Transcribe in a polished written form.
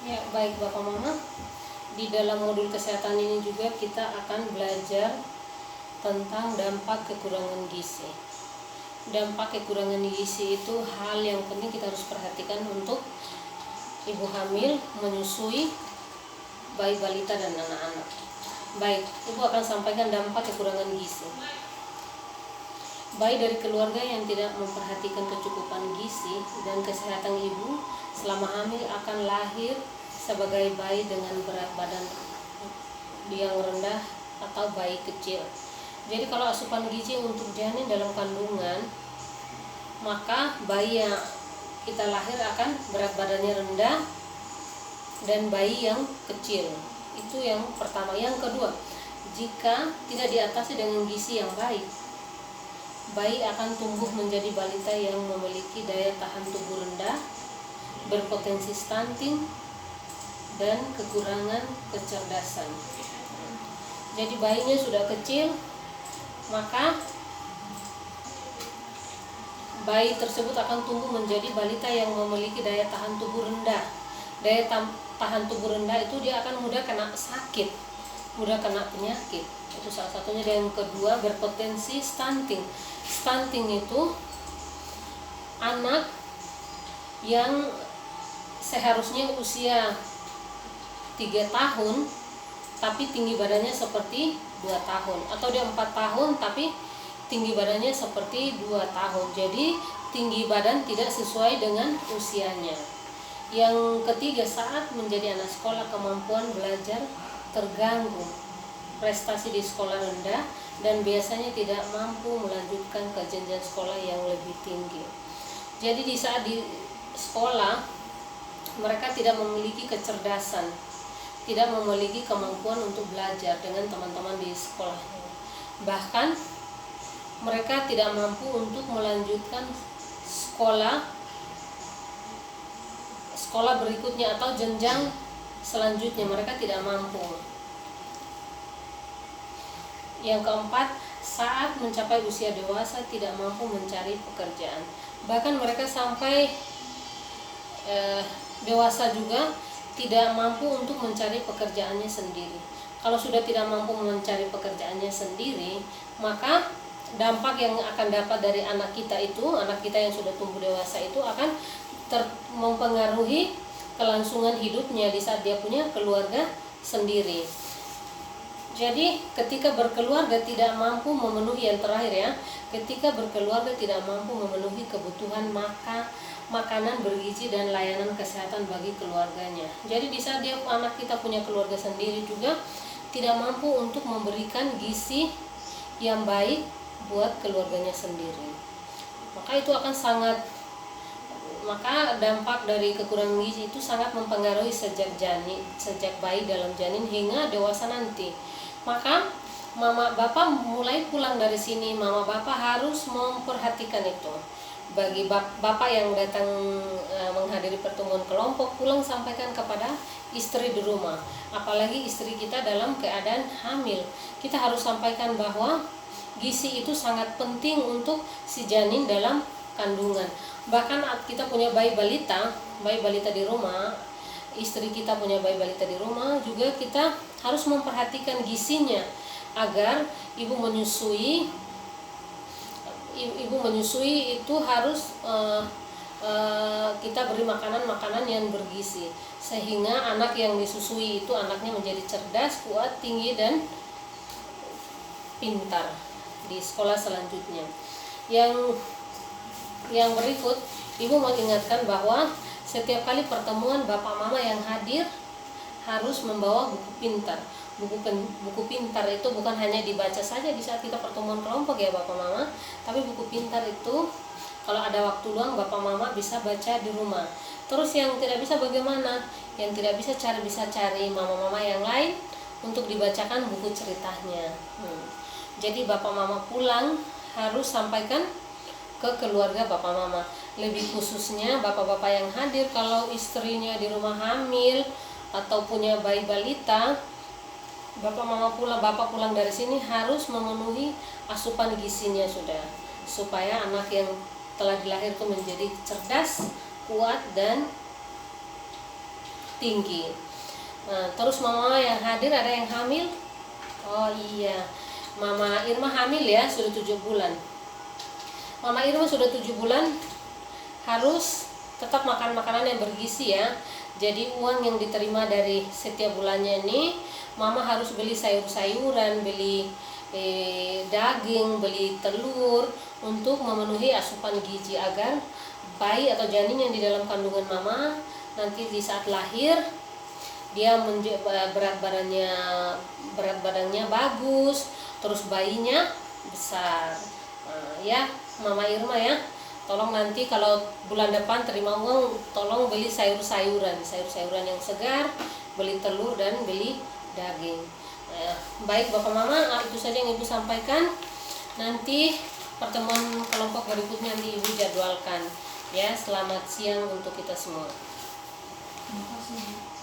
Ya, baik Bapak Mama. Di dalam modul kesehatan ini juga kita akan belajar tentang dampak kekurangan gizi. Dampak kekurangan gizi itu hal yang penting kita harus perhatikan untuk ibu hamil, menyusui, bayi balita dan anak-anak. Baik, Ibu akan sampaikan dampak kekurangan gizi. Bayi dari keluarga yang tidak memperhatikan kecukupan gizi dan kesehatan ibu selama hamil akan lahir sebagai bayi dengan berat badan yang rendah atau bayi kecil. Jadi kalau asupan gizi untuk janin dalam kandungan, maka bayi yang kita lahir akan berat badannya rendah dan bayi yang kecil. Itu yang pertama. Yang kedua, jika tidak diatasi dengan gizi yang baik, bayi akan tumbuh menjadi balita yang memiliki daya tahan tubuh rendah, berpotensi stunting, dan kekurangan kecerdasan. Jadi bayinya sudah kecil, maka bayi tersebut akan tumbuh menjadi balita yang memiliki daya tahan tubuh rendah. Daya tahan tubuh rendah itu dia akan mudah kena sakit, mudah kena penyakit. Itu salah satunya. Dan yang kedua, berpotensi stunting. Stunting itu anak yang seharusnya usia 3 tahun tapi tinggi badannya seperti 2 tahun, atau dia 4 tahun tapi tinggi badannya seperti 2 tahun. Jadi tinggi badan tidak sesuai dengan usianya. Yang ketiga, saat menjadi anak sekolah kemampuan belajar terganggu, prestasi di sekolah rendah, dan biasanya tidak mampu melanjutkan ke jenjang sekolah yang lebih tinggi. Jadi di saat di sekolah mereka tidak memiliki kecerdasan, tidak memiliki kemampuan untuk belajar dengan teman-teman di sekolah. Bahkan mereka tidak mampu untuk melanjutkan sekolah berikutnya atau jenjang selanjutnya, mereka tidak mampu. Yang keempat, saat mencapai usia dewasa tidak mampu mencari pekerjaan. Bahkan mereka sampai dewasa juga tidak mampu untuk mencari pekerjaannya sendiri. Kalau sudah tidak mampu mencari pekerjaannya sendiri, maka dampak yang akan dapat dari anak kita yang sudah tumbuh dewasa itu akan mempengaruhi kelangsungan hidupnya di saat dia punya keluarga sendiri. Jadi ketika berkeluarga tidak mampu memenuhi, yang terakhir ya, ketika berkeluarga tidak mampu memenuhi kebutuhan makanan bergizi dan layanan kesehatan bagi keluarganya. Jadi di saat anak kita punya keluarga sendiri juga tidak mampu untuk memberikan gizi yang baik buat keluarganya sendiri. Maka dampak dari kekurangan gizi itu sangat mempengaruhi sejak bayi dalam janin hingga dewasa nanti. Maka mama bapak mulai pulang dari sini, mama bapak harus memperhatikan itu. Bagi bapak yang datang menghadiri pertemuan kelompok, pulang sampaikan kepada istri di rumah. Apalagi istri kita dalam keadaan hamil, kita harus sampaikan bahwa gizi itu sangat penting untuk si janin dalam kandungan. Bahkan kita punya bayi balita di rumah, istri kita punya bayi balita di rumah, juga kita harus memperhatikan gizinya agar ibu menyusui itu harus kita beri makanan yang bergizi, sehingga anak yang disusui itu anaknya menjadi cerdas, kuat, tinggi, dan pintar di sekolah selanjutnya. Yang berikut, ibu mau ingatkan bahwa setiap kali pertemuan bapak mama yang hadir harus membawa buku pintar. Buku pintar itu bukan hanya dibaca saja di saat kita pertemuan kelompok ya bapak mama, tapi buku pintar itu kalau ada waktu luang bapak mama bisa baca di rumah. Terus yang tidak bisa bagaimana? Yang tidak bisa cari mama-mama yang lain untuk dibacakan buku ceritanya. Jadi bapak mama pulang harus sampaikan ke keluarga bapak mama. Lebih khususnya bapak-bapak yang hadir, kalau istrinya di rumah hamil atau punya bayi balita, bapak pulang dari sini harus memenuhi asupan gizinya sudah, supaya anak yang telah dilahir itu menjadi cerdas, kuat, dan tinggi. Nah, terus mama yang hadir ada yang hamil. Oh iya, Mama Irma hamil ya, sudah 7 bulan. Mama Irma sudah 7 bulan harus tetap makan makanan yang bergizi ya. Jadi uang yang diterima dari setiap bulannya ini, mama harus beli sayur-sayuran, beli daging, beli telur untuk memenuhi asupan gizi agar bayi atau janin yang di dalam kandungan mama nanti di saat lahir dia berat badannya bagus, terus bayinya besar. Nah, ya Mama Irma ya, tolong nanti kalau bulan depan terima uang, tolong beli sayur-sayuran yang segar, beli telur dan beli daging. Baik Bapak Mama, itu saja yang Ibu sampaikan. Nanti pertemuan kelompok berikutnya nanti Ibu jadwalkan ya. Selamat siang untuk kita semua. Terima kasih.